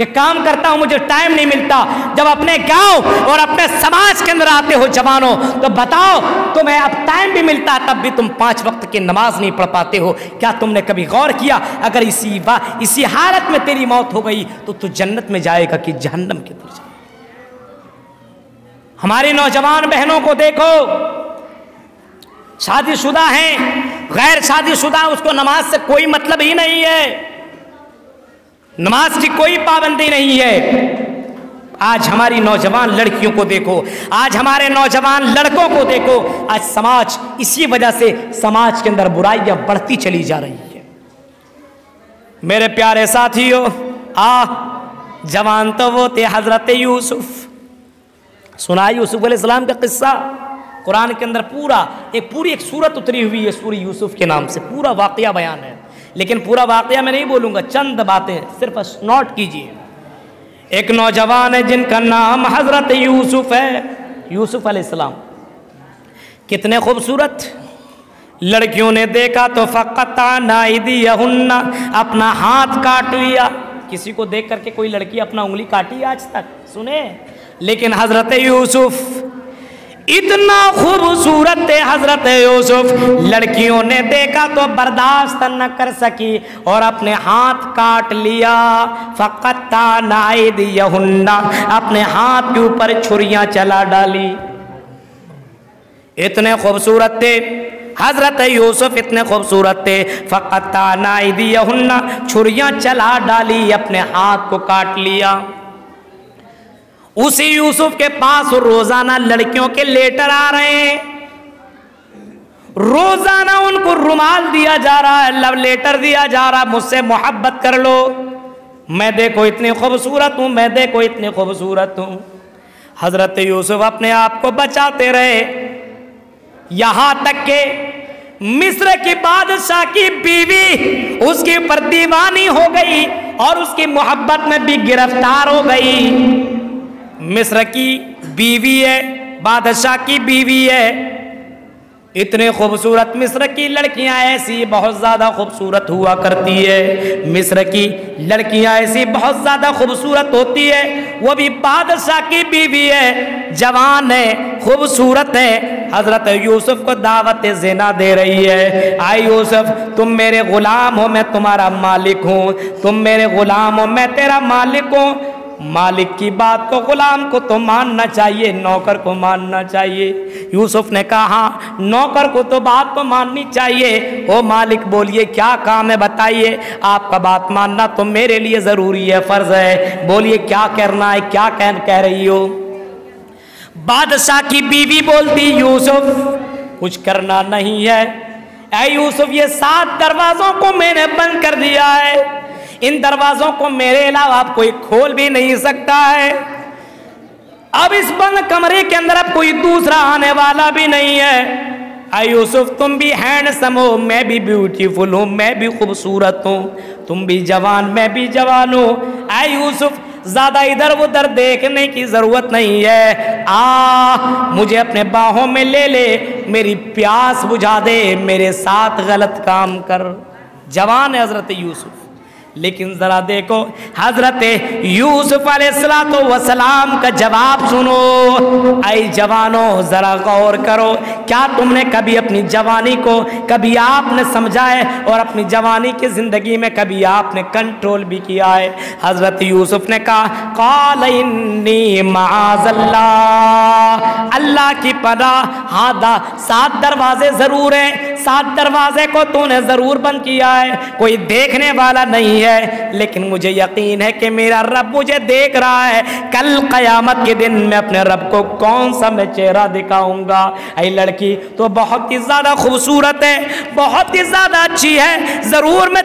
کہ کام کرتا ہوں مجھے ٹائم نہیں ملتا. جب اپنے گاؤں اور اپنے سماج کے اندر آتے ہو جوانوں تو بتاؤ تمہیں اب ٹائم بھی ملتا ہے تب بھی تم 5 وقت کی نماز نہیں پڑھ پاتے ہو. کیا تم نے کبھی غور کیا اگر اسی حالت میں تیری موت ہو گئی تو جنت میں جائے گا کہ جہنم کی طرف جائے گا؟ ہماری نوجوان بہنوں کو دیکھو، شادی شدہ ہیں، غیر شادی شدہ، اس کو نماز سے کوئی مطلب ہی نہیں ہے، نماز کی کوئی پابندی نہیں ہے. آج ہماری نوجوان لڑکیوں کو دیکھو، آج ہمارے نوجوان لڑکوں کو دیکھو. آج سماج، اسی وجہ سے سماج کے اندر برائیاں بڑھتی چلی جا رہی ہے. میرے پیارے ساتھیو، جوان تو وہ تھے حضرت یوسف. سنا یوسف علیہ السلام کا قصہ قرآن کے اندر پوری ایک سورت اتری ہوئی ہے سورہ یوسف کے نام سے، پورا واقعہ بیان ہے. لیکن پورا واقعہ میں نہیں بولوں گا، چند باتیں صرف نوٹ کیجئے. ایک نوجوان ہے جن کا نام حضرت یوسف ہے. یوسف علیہ السلام کتنے خوبصورت. لڑکیوں نے دیکھا تو فقطعنا ایدیہن، اپنا ہاتھ کاٹ لیا. کسی کو دیکھ کر کے کوئی لڑکی اپنا انگلی کاٹی آج تک سنے؟ لیکن حضرت یوسف اتنا خوبصورت تھے. حضرت یوسف لڑکیوں نے دیکھا تو برداشت نہ کر سکی اور اپنے ہاتھ کاٹ لیا. فقطعنا ایدیہن، اپنے ہاتھ کے اوپر چھریاں چلا ڈالی. اتنے خوبصورت تھے حضرت یوسف، اتنے خوبصورت تھے. فقطعنا ایدیہن، چھریاں چلا ڈالی، اپنے ہاتھ کو کاٹ لیا. اسی یوسف کے پاس روزانہ لڑکیوں کے لیٹر آ رہے ہیں، روزانہ ان کو رومال دیا جا رہا ہے، لو لیٹر دیا جا رہا، مجھ سے محبت کر لو، میں دیکھو اتنی خوبصورت ہوں، میں دیکھو اتنی خوبصورت ہوں. حضرت یوسف اپنے آپ کو بچاتے رہے، یہاں تک کہ مصر کی بادشاہ کی بیوی اس کے اوپر دیوانی ہو گئی اور اس کی محبت میں بھی گرفتار ہو گئی. مصر کی بیوی ہے، بادشاہ کی بیوی ہے. اتنے خوبصورت مصر کی لڑکیاں ایسی بہت زیادہ خوبصورت ہوا کرتی ہے. مصر کی لڑکیاں ایسی بہت زیادہ خوبصورت ہوتی ہے، وہ بھی بادشاہ کی بیوی ہے، جوان ہے، خوبصورت ہے. حضرت یوسف کو دعوت زنا دے رہی ہے. آئے یوسف، تم میرے غلام ہو، میں تمہارا مالک ہوں، تم میرے غلام ہو، میں تیرا مالک ہوں. مالک کی بات کو غلام کو تو ماننا چاہیے، نوکر کو ماننا چاہیے. یوسف نے کہا نوکر کو تو بات کو ماننی چاہیے. او مالک بولیے کیا کام ہے بتائیے، آپ کا بات ماننا تو میرے لیے ضروری ہے، فرض ہے، بولیے کیا کرنا ہے، کیا کہہ رہی ہو. بادشاہ کی بیوی بولتی یوسف کچھ کرنا نہیں ہے. اے یوسف، یہ 7 دروازوں کو میں نے بند کر دیا ہے، ان دروازوں کو میرے علاوہ آپ کوئی کھول بھی نہیں سکتا ہے. اب اس بند کمرے کے اندر اب کوئی دوسرا آنے والا بھی نہیں ہے. اے یوسف، تم بھی ہینڈسم ہو، میں بھی بیوٹیفل ہوں، میں بھی خوبصورت ہوں، تم بھی جوان، میں بھی جوان ہوں. اے یوسف، زیادہ ادھر ادھر دیکھنے کی ضرورت نہیں ہے، مجھے اپنے باہوں میں لے لے، میری پیاس بجھا دے، میرے ساتھ غلط کام کر. جوان ہے حضرت یوسف. لیکن ذرا دیکھو حضرت یوسف علیہ السلام کا جواب سنو. اے جوانوں ذرا غور کرو، کیا تم نے کبھی اپنی جوانی کو کبھی آپ نے سمجھا ہے اور اپنی جوانی کی زندگی میں کبھی آپ نے کنٹرول بھی کیا ہے؟ حضرت یوسف نے کہا قال انی معاذ اللہ، اللہ کی پناہ. ہاں 7 دروازے ضرور ہیں، 7 دروازے کو تو نے ضرور بند کیا ہے، کوئی دیکھنے والا نہیں ہے، لیکن مجھے یقین ہے کہ میرا رب مجھے دیکھ رہا ہے. کل قیامت کے دن میں اپنے رب کو کون سا میں چہرہ دکھاؤں گا. اے لڑکی تو بہت ہی زیادہ خوبصورت ہے، بہت ہی زیادہ اچھی ہے، ضرور میں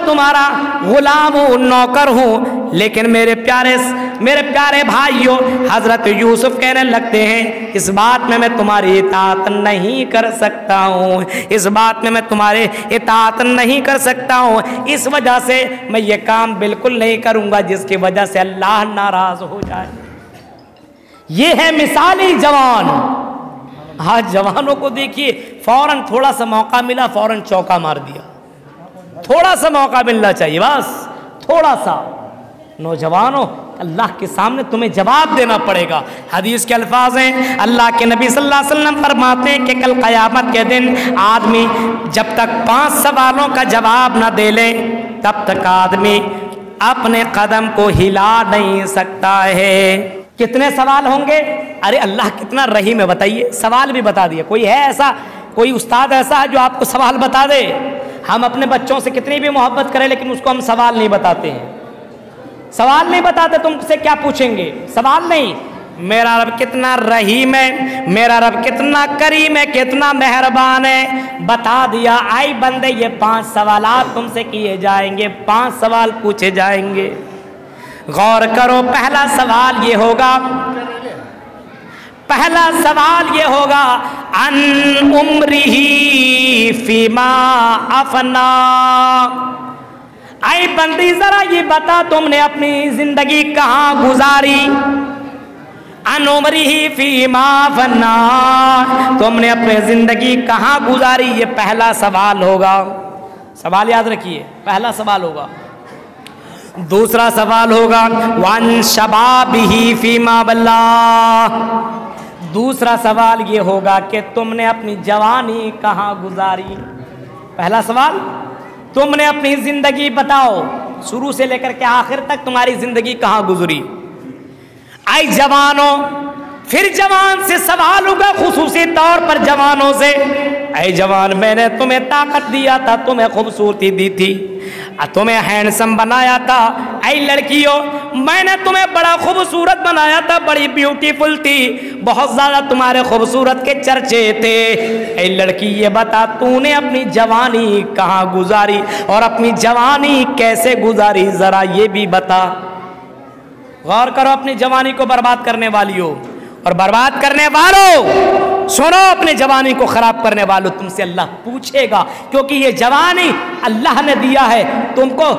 تمہارا غلام ہوں، نوکر ہوں. لیکن میرے پیارے بھائیوں، حضرت یوسف کہنے لگتے ہیں اس بات میں تمہاری اطاعت نہیں کر سکتا ہوں، اس بات میں تمہاری اطاعت نہیں کر سکتا ہوں، اس وجہ سے میں یہ کام بالکل نہیں کروں گا جس کی وجہ سے اللہ ناراض ہو جائے. یہ ہے مثالی جوان. آج جوانوں کو دیکھیے، فوراً تھوڑا سا موقع ملا فوراً چوکا مار دیا. تھوڑا سا موقع ملنا چاہیے، بس تھوڑا سا. نوجوانوں اللہ کے سامنے تمہیں جواب دینا پڑے گا۔ حدیث کے الفاظ ہیں، اللہ کے نبی صلی اللہ علیہ وسلم فرماتے ہیں کہ کل قیامت کے دن آدمی جب تک 5 سوالوں کا جواب نہ دے لے تب تک آدمی اپنے قدم کو ہلا نہیں سکتا ہے۔ کتنے سوال ہوں گے؟ ارے اللہ کتنا رحیم ہے، بتائیے، سوال بھی بتا دیا۔ کوئی ہے ایسا، کوئی استاد ایسا ہے جو آپ کو سوال بتا دے؟ ہم اپنے بچوں سے کتنی بھی محبت کریں لیکن اس کو ہم سوال نہیں بتاتے ہیں، سوال نہیں بتاتے۔ تم سے کیا پوچھیں گے؟ سوال نہیں۔ میرا رب کتنا رحیم ہے، میرا رب کتنا کریم ہے، کتنا مہربان ہے، بتا دیا آئی بندے یہ 5 سوالات تم سے کیے جائیں گے، 5 سوال پوچھے جائیں گے۔ غور کرو، پہلا سوال یہ ہوگا، پہلا سوال یہ ہوگا ان عمرہ فیما افنا۔ اے بندی ذرا یہ بتا تم نے اپنی زندگی کہاں گزاری، ان عمرہ فیما افنا، تم نے اپنی زندگی کہاں گزاری، یہ پہلا سوال ہوگا۔ سوال یاد رکھیے، پہلا سوال ہوگا۔ دوسرا سوال ہوگا وان شبابہ فیما بلا، دوسرا سوال یہ ہوگا کہ تم نے اپنی جوانی کہاں گزاری۔ پہلا سوال تم نے اپنی زندگی بتاؤ، شروع سے لے کر کے آخر تک تمہاری زندگی کہاں گزری۔ اے جوانوں، پھر جوان سے سوال ہوگا، خصوصی طور پر جوانوں سے۔ اے جوان، میں نے تمہیں طاقت دیا تھا، تمہیں خوبصورتی دی تھی، تمہیں ہینڈسم بنایا تھا۔ اے لڑکیوں، میں نے تمہیں بڑا خوبصورت بنایا تھا، بڑی بیوٹیفل تھی، بہت زیادہ تمہارے خوبصورت کے چرچے تھے۔ اے لڑکی یہ بتا تو نے اپنی جوانی کہاں گزاری اور اپنی جوانی کیسے گزاری، ذرا یہ بھی بتا۔ غور کرو، اپنی جوانی کو برباد کرنے والیوں اور برباد کرنے والوں، سنو، اپنے جوانی کو خراب کرنے والوں، تم سے اللہ پوچھے گا، کیونکہ یہ جوانی اللہ نے دیا ہے تم کو،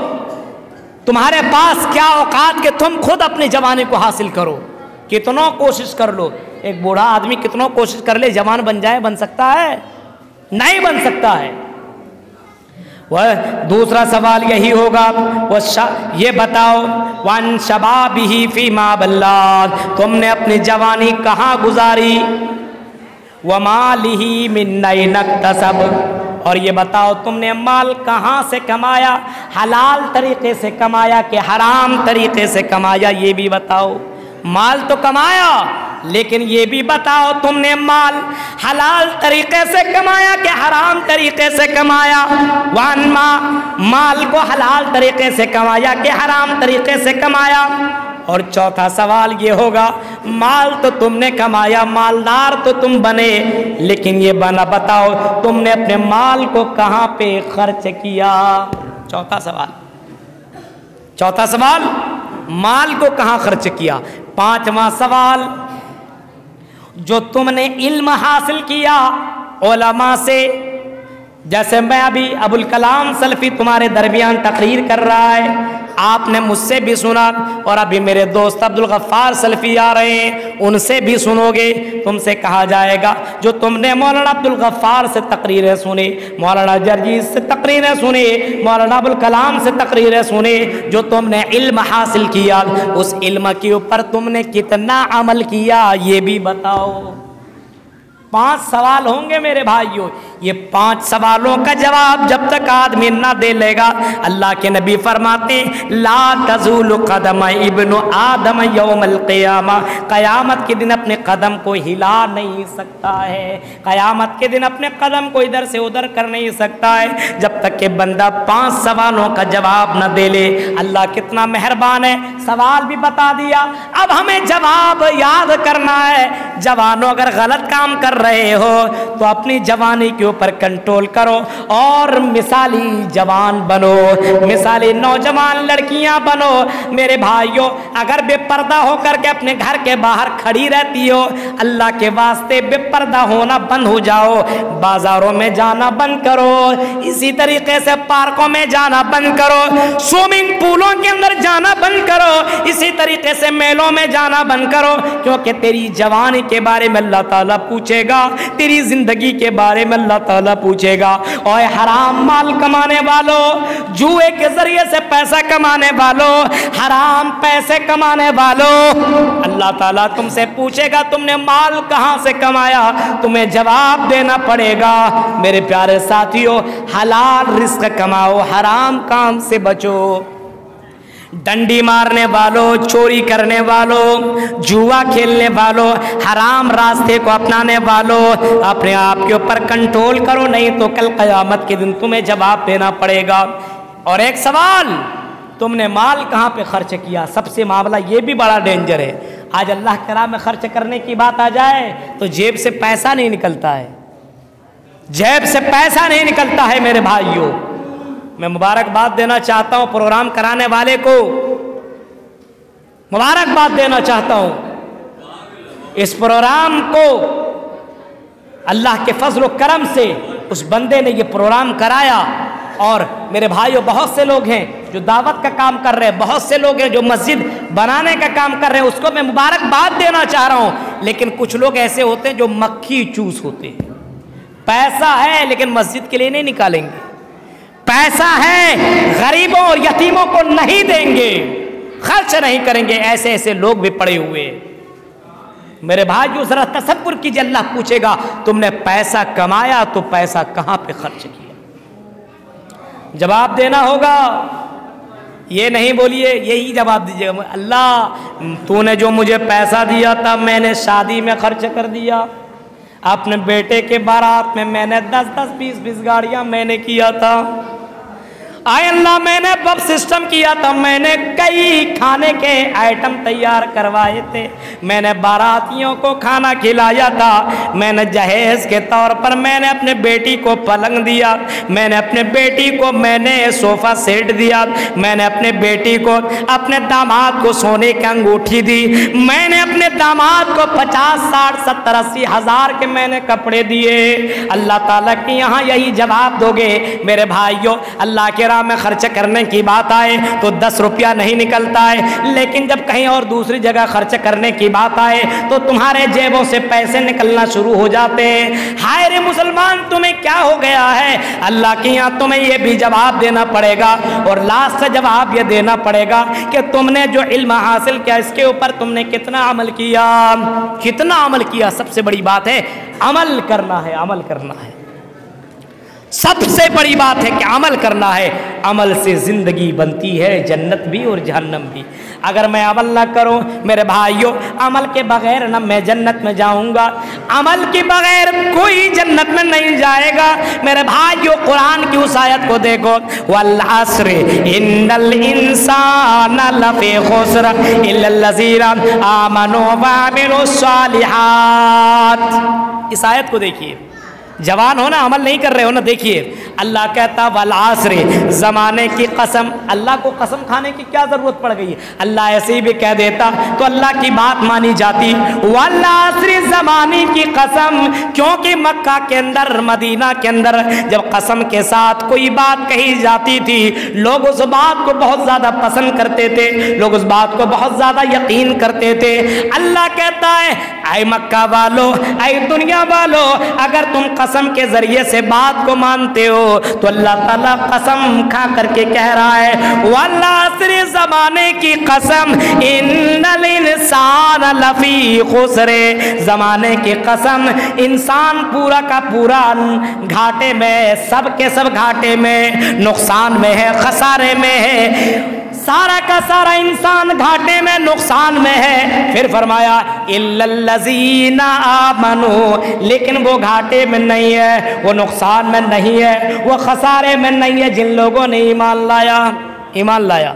تمہارے پاس کیا اوقات کہ تم خود اپنی جوانی کو حاصل کرو۔ کتنوں کوشش کر لو، ایک بوڑھا آدمی کتنوں کوشش کر لے جوان بن جائے، بن سکتا ہے؟ نہیں بن سکتا ہے۔ وہ دوسرا سوال یہی ہوگا، یہ بتاؤ وان شبابہ فیما بلا، تم نے اپنی جوانی کہاں گزاری، ومالہ من این اکتسب، اور یہ بتاؤ تم نے مال کہاں سے کمایا، حلال طریقے سے کمایا کہ حرام طریقے سے کمایا، یہ بھی بتاؤ۔ مال تو کمایا لیکن یہ بھی بتاؤ تم نے مال حلال طریقے سے کمایا کہ حرام طریقے سے کمایا، وان مال کو حلال طریقے سے کمایا کہ حرام طریقے سے کمایا۔ اور چوتھا سوال یہ ہوگا، مال تو تم نے کمایا، مالدار تو تم بنے، لیکن یہ بتاؤ تم نے اپنے مال کو کہاں پہ خرچ کیا۔ چوتھا سوال مال کو کہاں خرچ کیا۔ پانچواں سوال، جو تم نے علم حاصل کیا علماء سے، جیسے میں ابھی ابوالکلام سلفی تمہارے درمیان تقریر کر رہا ہے، آپ نے مجھ سے بھی سنا، اور ابھی میرے دوست عبدالغفار سلفی آ رہے ہیں، ان سے بھی سنو گے۔ تم سے کہا جائے گا جو تم نے مولانا عبدالغفار سے تقریریں سنی، مولانا جرجیز سے تقریریں سنی، مولانا ابوالکلام سے تقریریں سنی، جو تم نے علم حاصل کیا اس علم کے اوپر تم نے کتنا عمل کیا، یہ بھی بتاؤ۔ 5 سوال ہوں گے میرے بھائیوں، یہ 5 سوالوں کا جواب جب تک آدمی نہ دے لے گا، اللہ کے نبی فرماتے ہیں لا تزول قدم ابن آدم یوم القیامہ، قیامت کے دن اپنے قدم کو ہلا نہیں سکتا ہے، قیامت کے دن اپنے قدم کو ادھر سے ادھر کر نہیں سکتا ہے جب تک کہ بندہ 5 سوالوں کا جواب نہ دے لے۔ اللہ کتنا مہربان ہے، سوال بھی بتا دیا، اب ہمیں جواب یاد کرنا ہے۔ جوانوں اگر غلط کام کر رہے ہو تو اپنی جوانی کے اوپر کنٹرول کرو اور مثالی جوان بنو، مثالی نوجوان لڑکیاں بنو۔ میرے بھائیوں، اگر بے پردہ ہو کر کے اپنے گھر کے باہر کھڑی رہتی ہو، اللہ کے واسطے بے پردہ ہونا بند ہو جاؤ، بازاروں میں جانا بند کرو، اسی طریقے سے پارکوں میں جانا بند کرو، سوئمنگ پولوں کے اندر جانا بند کرو، اسی طریقے سے میلوں میں جانا بند کرو، کیونکہ تیری جوانی کے بارے میں اللہ تعالیٰ پوچھے گا، تیری زندگی کے بارے میں اللہ تعالیٰ پوچھے گا۔ اور حرام مال کمانے والوں، جوئے کے ذریعے سے پیسہ کمانے والوں، حرام پیسے کمانے والوں، اللہ تعالیٰ تم سے پوچھے گا تم نے مال کہاں سے کمایا، تمہیں جواب دینا پڑے گا۔ میرے پیارے ساتھیوں، حلال رزق کماؤ، حرام کام سے بچو۔ ڈنڈی مارنے والوں، چوری کرنے والوں، جوا کھیلنے والوں، حرام راستے کو اپنانے والوں، اپنے آپ کے اوپر کنٹرول کرو، نہیں تو کل قیامت کے دن تمہیں جواب دینا پڑے گا۔ اور ایک سوال، تم نے مال کہاں پہ خرچ کیا؟ سب سے معاملہ یہ بھی بڑا ڈینجر ہے۔ آج اللہ کے راہ میں خرچ کرنے کی بات آ جائے تو جیب سے پیسہ نہیں نکلتا ہے، جیب سے پیسہ نہیں نکلتا ہے میرے بھائیوں۔ میں مبارکباد دینا چاہتا ہوں پروگرام کرانے والے کو، مبارکباد دینا چاہتا ہوں۔ اس پروگرام کو اللہ کے فضل و کرم سے اس بندے نے یہ پروگرام کرایا، اور میرے بھائیوں بہت سے لوگ ہیں جو دعوت کا کام کر رہے ہیں، بہت سے لوگ ہیں جو مسجد بنانے کا کام کر رہے ہیں، اس کو میں مبارکباد دینا چاہ رہا ہوں۔ لیکن کچھ لوگ ایسے ہوتے ہیں جو مکھی چوس ہوتے ہیں، پیسہ ہے لیکن مسجد کے لیے نہیں نکالیں گے، پیسہ ہے غریبوں اور یتیموں کو نہیں دیں گے، خرچ نہیں کریں گے، ایسے ایسے لوگ بھی پڑے ہوئے ہیں۔ میرے بھائیو ذرا تصور کیجئے، اللہ پوچھے گا تم نے پیسہ کمایا تو پیسہ کہاں پہ خرچ کیا؟ جواب دینا ہوگا، یہ نہیں بولیے، یہی جواب دیجیے گا، اللہ تو نے جو مجھے پیسہ دیا تھا میں نے شادی میں خرچ کر دیا، اپنے بیٹے کے بارات میں نے 10-10 20-20 گاڑیاں میں نے کیا تھا، آئے اللہ میں نے بب سسٹم کیا تھا، میں نے کئی کھانے کے آئٹم تیار کروائے تھے، میں نے باراتیوں کو کھانا کھلایا تھا، میں نے جہیز کے طور پر میں نے اپنے بیٹی کو پلنگ دیا، میں نے اپنے بیٹی کو میں نے صوفہ سیٹ دیا، میں نے اپنے بیٹی کو اپنے داماد کو سونے کی انگوٹھی دی، میں نے اپنے داماد کو 50 60 70 80 ہزار کے میں نے کپڑے دیے۔ اللہ تعالیٰ کے یہاں یہی جواب دو گے میرے بھائیوں۔ اللہ کے میں خرچ کرنے کی بات آئے تو 10 روپیہ نہیں نکلتا ہے، لیکن جب کہیں اور دوسری جگہ خرچ کرنے کی بات آئے تو تمہارے جیبوں سے پیسے نکلنا شروع ہو جاتے ہیں۔ ہائے رے مسلمان تمہیں کیا ہو گیا ہے؟ اللہ کے یہاں تمہیں یہ بھی جواب دینا پڑے گا، اور لاسٹ سے جواب یہ دینا پڑے گا کہ تم نے جو علم حاصل کیا اس کے اوپر تم نے کتنا عمل کیا، کتنا عمل کیا۔ سب سے بڑی بات ہے عمل کرنا ہے، عمل کرنا ہے، سب سے بڑی بات ہے کہ عمل کرنا ہے۔ عمل سے زندگی بنتی ہے، جنت بھی اور جہنم بھی۔ اگر میں عمل نہ کروں میرے بھائیوں، عمل کے بغیر نہ میں جنت میں جاؤں گا، عمل کے بغیر کوئی جنت میں نہیں جائے گا۔ میرے بھائیوں قرآن کی اس آیت کو دیکھو، والعصر ان الانسان لفی خسر الا الذین آمنوا وعملوا الصالحات۔ اس آیت کو دیکھیے، جوان ہو نا، عمل نہیں کر رہے ہو نا، دیکھیے اللہ کہتا والعصر، زمانے کی قسم۔ اللہ کو قسم کھانے کی کیا ضرورت پڑ گئی ہے؟ اللہ ایسے ہی بھی کہہ دیتا تو اللہ کی بات مانی جاتی۔ والعصر، زمانے کی قسم، کیونکہ مکہ کے اندر، مدینہ کے اندر جب قسم کے ساتھ کوئی بات کہی جاتی تھی لوگ اس بات کو بہت زیادہ پسند کرتے تھے، لوگ اس بات کو بہت زیادہ یقین کرتے تھے۔ اللہ کہتا ہے اے مکہ والو، اے دنیا والو، اگر تم قسم کے ذریعے سے بات کو مانتے ہو تو اللہ تعالیٰ قسم کھا کر کے کہہ رہا ہے والعصر، زمانے کی قسم، ان الانسان لفی خسر، زمانے کی قسم، انسان پورا کا پورا گھاٹے میں، سب کے سب گھاٹے میں، نقصان میں ہے، خسارے میں ہے، سارا کا سارا انسان گھاٹے میں، نقصان میں ہے۔ پھر فرمایا الا الذین آمنوا، لیکن وہ گھاٹے میں نہیں ہے، وہ نقصان میں نہیں ہے، وہ خسارے میں نہیں ہے جن لوگوں نے ایمان لایا۔ ایمان لایا،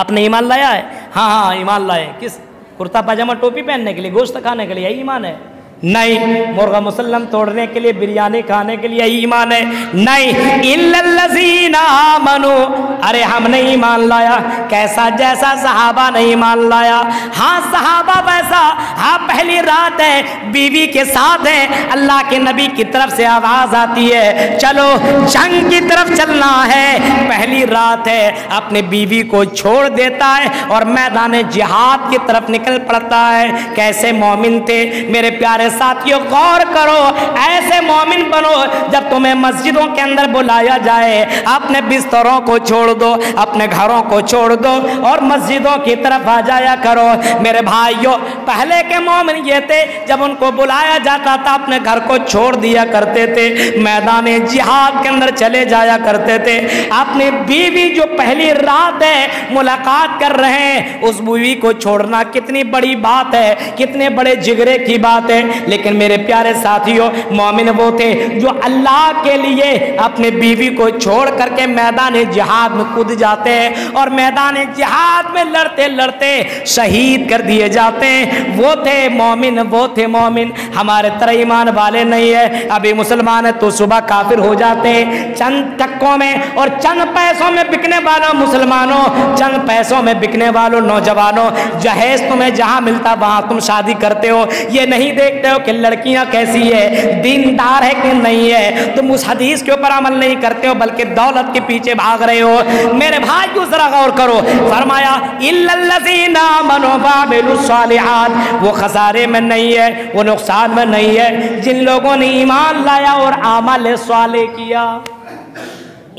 آپ نے ایمان لایا ہے؟ ہاں ہاں ایمان لائے۔ کس؟ کرتا پاجامہ ٹوپی پہننے کے لیے، گوشت کھانے کے لیے، یہی ایمان ہے؟ نہیں، مرغا مسلم توڑنے کے لیے، بریانی کھانے کے لیے ایمان ہے؟ نہیں، الا الذین آمنوا، ارے ہم نے ایمان لایا کیسا؟ جیسا صحابہ نے ایمان لایا۔ ہاں صحابہ ویسا، ہاں پہلی رات ہے، بیوی کے ساتھ ہے، اللہ کے نبی کی طرف سے آواز آتی ہے چلو جنگ کی طرف چلنا ہے، پہلی رات ہے، اپنے بیوی کو چھوڑ دیتا ہے اور میدان جہاد کی طرف نکل پڑتا ہے۔ کیسے مومن تھے میرے پیارے ساتھیوں، غور کرو، ایسے مومن بنو جب تمہیں مسجدوں کے اندر بلایا جائے اپنے بستروں کو چھوڑ دو، اپنے گھروں کو چھوڑ دو اور مسجدوں کی طرف آ جایا کرو۔ میرے بھائیوں، پہلے کے مومن یہ تھے جب ان کو بلایا جاتا تھا اپنے گھر کو چھوڑ دیا کرتے تھے، میدان جہاد کے اندر چلے جایا کرتے تھے۔ اپنی بیوی جو پہلی رات ہے ملاقات کر رہے ہیں، اس بیوی کو چھوڑنا کتنی بڑی بات ہے، کتنے بڑے جگرے کی بات ہے۔ لیکن میرے پیارے ساتھیوں، مومن وہ تھے جو اللہ کے لیے اپنے بیوی کو چھوڑ کر کے میدان جہاد میں کود جاتے ہیں اور میدان جہاد میں لڑتے لڑتے شہید کر دیے جاتے ہیں۔ وہ تھے مومن، وہ تھے مومن۔ ہمارے طرح ایمان والے نہیں ہے، ابھی مسلمان ہے تو صبح کافر ہو جاتے ہیں چند ٹکوں میں اور چند پیسوں میں بکنے والوں مسلمانوں، چند پیسوں میں بکنے والوں نوجوانوں، جہیز تمہیں جہاں ملتا وہاں تم شادی کرتے ہو، یہ نہیں دیکھتے ہو کہ لڑکیاں کیسی ہے، دیندار ہے کہ نہیں ہے، تم اس حدیث کے اوپر عمل نہیں کرتے ہو بلکہ دولت کے پیچھے بھاگ رہے ہو۔ میرے بھائیو ذرا غور کرو، فرمایا الا الذین آمنوا وعملوا الصالحات، وہ خسارے میں نہیں ہے، وہ نقصان میں نہیں ہے جن لوگوں نے ایمان لایا اور عمل صالح کیا۔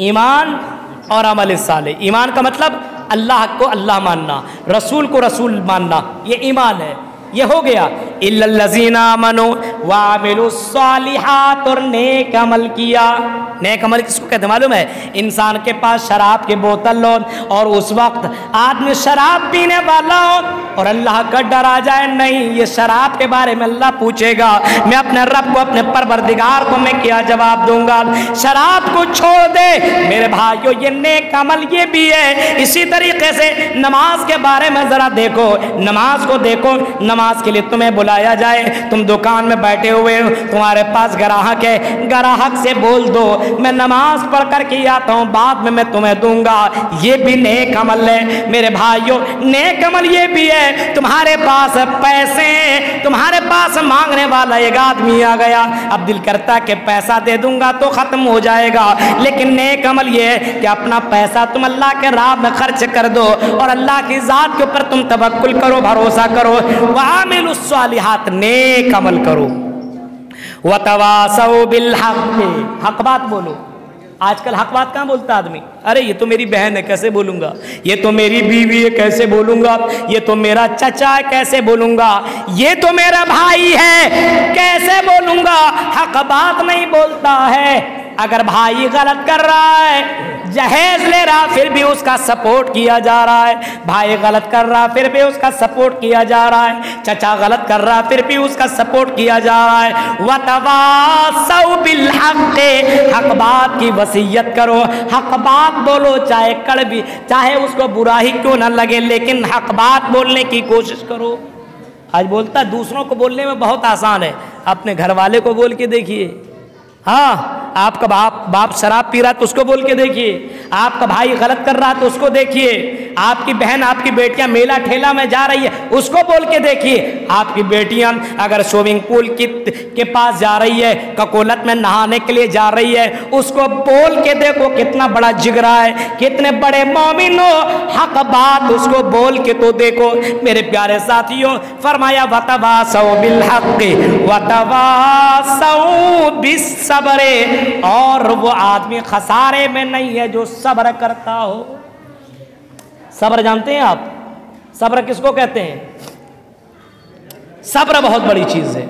ایمان اور عمل صالح، ایمان کا مطلب اللہ کو اللہ ماننا، رسول کو رسول ماننا، یہ ایمان ہے، یہ ہو گیا۔ الا الذین آمنوا وعملوا الصالحات، اور نیک عمل کیا۔ نیک عمل کس کو کہتے ہیں معلوم ہے؟ انسان کے پاس شراب کے بوتل ہو اور اس وقت آدمی شراب پینے والا ہو اور اللہ کا ڈر آ جائے، نہیں یہ شراب کے بارے میں اللہ پوچھے گا، میں اپنے رب کو، اپنے پروردگار کو میں کیا جواب دوں گا؟ شراب کو چھوڑ دے۔ میرے بھائیو یہ نیک عمل یہ بھی ہے۔ اسی طریقے سے نماز کے بارے میں ذرا دیکھو، نماز کو دیکھو، نماز کے لیے تمہیں بلایا جائے، تم دکان میں بیٹھے ہوئے ہو، تمہارے پاس گراہک ہے، گراہک سے بول دو میں نماز پڑھ کر کے آتا ہوں، بعد میں تمہیں دوں گا، یہ بھی نیک عمل ہے۔ میرے بھائیو نیک عمل یہ بھی ہے، تمہارے پاس پیسے ہیں، تمہارے پاس مانگنے والا ایک آدمی آ گیا، اب دل کرتا کہ پیسہ دے دوں گا تو ختم ہو جائے گا، لیکن نیک عمل یہ ہے کہ اپنا پیسہ تم اللہ کے راہ میں خرچ کر دو اور اللہ کی ذات کے اوپر تم توکل کرو، بھروسہ کرو۔ وعملوا الصالحات، نیک عمل کرو۔ وتواصوا بالحق، حق بات بولو۔ آج کل حق بات کہاں بولتا آدمی؟ ارے یہ تو میری بہن ہے کیسے بولوں گا، یہ تو میری بیوی ہے کیسے بولوں گا، یہ تو میرا چچا ہے کیسے بولوں گا، یہ تو میرا بھائی ہے کیسے بولوں گا۔ حق بات نہیں بولتا ہے۔ اگر بھائی غلط کر رہا ہے، جہیز لے رہا پھر بھی اس کا سپورٹ کیا جا رہا ہے، بھائی غلط کر رہا پھر بھی اس کا سپورٹ کیا جا رہا ہے، چچا غلط کر رہا پھر بھی اس کا سپورٹ کیا جا رہا ہے۔ وَتَوَاصَوْا بِالْحَقِّ، حق بات کی وصیت کرو، حق بات بولو، چاہے کڑوی، چاہے اس کو برا ہی کیوں نہ لگے، لیکن حق بات بولنے کی کوشش کرو۔ آج بولتا دوسروں کو بولنے میں بہت آسان ہے، اپنے گھر والے کو بول کے دیکھیے۔ ہاں، آپ کا باپ شراب پی رہا تو اس کو بول کے دیکھیے، آپ کا بھائی غلط کر رہا تو اس کو دیکھیے، آپ کی بہن، آپ کی بیٹیاں میلہ ٹھیلا میں جا رہی ہے اس کو بول کے دیکھیے، آپ کی بیٹیاں اگر سوئمنگ پول کے پاس جا رہی ہے، ککولت میں نہانے کے لیے جا رہی ہے، اس کو بول کے دیکھو کتنا بڑا جگرا ہے، کتنے بڑے مومن ہو، حق بات اس کو بول کے تو دیکھو۔ میرے پیارے ساتھیوں، فرمایا وَتَوَاصَوْا بِالْحَقِّ وَتَوَاصَوْا بِالصَّبْرِ، اور وہ آدمی خسارے میں نہیں ہے جو صبر کرتا ہو۔ صبر جانتے ہیں آپ؟ صبر کس کو کہتے ہیں؟ صبر بہت بڑی چیز ہے۔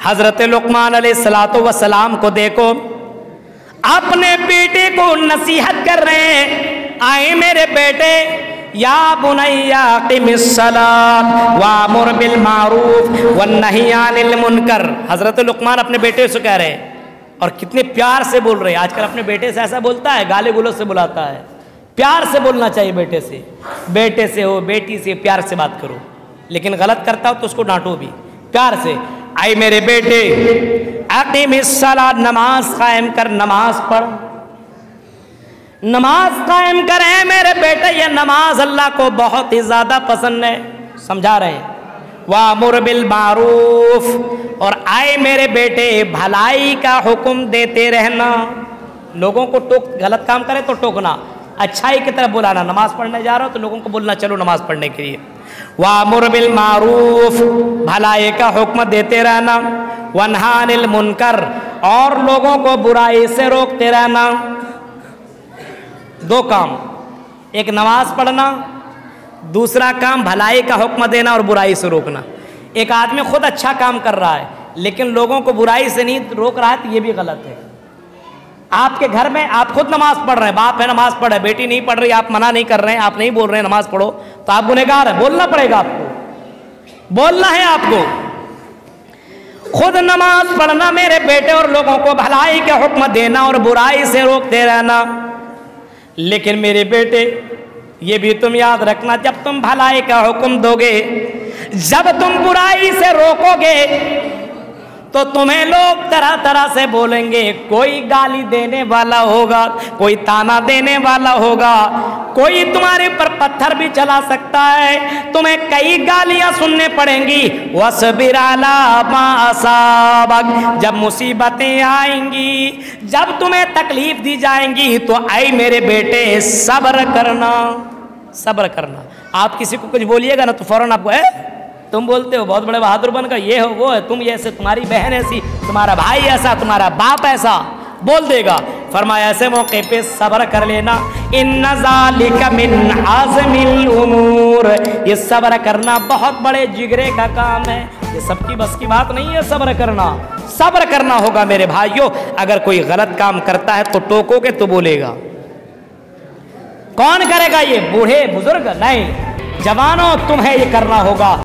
حضرت لقمان علیہ السلام کو دیکھو، اپنے بیٹے کو نصیحت کر رہے ہیں، آئے میرے بیٹے، یا بنی اقم الصلاۃ وامر بالمعروف والنہی عن المنکر۔ حضرت لقمان اپنے بیٹے سے کہہ رہے ہیں اور کتنے پیار سے بول رہے ہیں۔ آج کل اپنے بیٹے سے ایسا بولتا ہے، گالے گلوچ سے بلاتا ہے۔ پیار سے بولنا چاہیے بیٹے سے، بیٹے سے ہو بیٹی سے پیار سے بات کرو، لیکن غلط کرتا ہو تو اس کو ڈانٹو بھی پیار سے۔ اے میرے بیٹے اقیم الصلاۃ، نماز قائم کر، نماز پڑھ، نماز قائم کر۔ اے میرے بیٹے یہ نماز اللہ کو بہت ہی زیادہ پسند ہے، سمجھا رہے ہیں۔ وَأْمُرْ بِالْمَعْرُوفِ، اور آئے میرے بیٹے بھلائی کا حکم دیتے رہنا، لوگوں کو غلط کام کرے تو ٹوکنا، اچھائی کی طرف بلانا۔ نماز پڑھنے جا رہا ہو تو لوگوں کو بولنا چلو نماز پڑھنے کے لیے۔ وَأْمُرْ بِالْمَعْرُوفِ، بھلائی کا حکم دیتے رہنا۔ وَانْهَ عَنِ الْمُنْكَرِ، اور لوگوں کو برائی سے روکتے رہنا۔ دو کام، ایک نماز پڑھنا، دوسرا کام بھلائی کا حکم دینا اور برائی سے روکنا۔ ایک آدمی خود اچھا کام کر رہا ہے لیکن لوگوں کو برائی سے نہیں روک رہا ہے تو یہ بھی غلط ہے۔ آپ کے گھر میں آپ خود نماز پڑھ رہے ہیں، باپ ہے نماز پڑھ رہے، بیٹی نہیں پڑھ رہی، آپ منع نہیں کر رہے ہیں، آپ نہیں بول رہے ہیں نماز پڑھو، تو آپ گنہگار ہیں، بولنا پڑے گا آپ کو، بولنا ہے آپ کو۔ خود نماز پڑھنا میرے بیٹے اور لوگوں کو بھلائی کا حکم دینا اور برائی سے روکتے رہنا۔ لیکن میرے بیٹے یہ بھی تم یاد رکھنا، جب تم بھلائی کا حکم دو گے، جب تم برائی سے روکو گے تو تمہیں لوگ طرح طرح سے بولیں گے، کوئی گالی دینے والا ہوگا، کوئی تانا دینے والا ہوگا، کوئی تمہارے پر پتھر بھی چلا سکتا ہے، تمہیں کئی گالیاں سننے پڑیں گی۔ وَاصْبِرْ عَلَىٰ مَا أَصَابَكَ، جب مصیبتیں آئیں گی، جب تمہیں تکلیف دی جائیں گی تو اے میرے بیٹے صبر کرنا، صبر کرنا۔ آپ کسی کو کچھ بولیے گا نا تو فوراً آپ کو تم بولتے ہو بہت بڑے بہادر بن گئے، یہ ہو وہ ہے، تم ایسے، تمہاری بہن ایسی، تمہارا بھائی ایسا، تمہارا باپ ایسا بول دے گا۔ فرمایا ایسے موقع پہ صبر کر لینا۔ ان ذالک من عزم الامور، یہ صبر کرنا بہت بڑے جگرے کا کام ہے، یہ سب کی بس کی بات نہیں ہے صبر کرنا۔ صبر کرنا ہوگا میرے بھائیوں۔ اگر کوئی غلط کام کرتا ہے تو ٹوکو گے تو بولے گا، کون کرے گا؟ یہ بوڑھے بزرگ نہیں، جوانوں تمہیں یہ کرنا ہوگا۔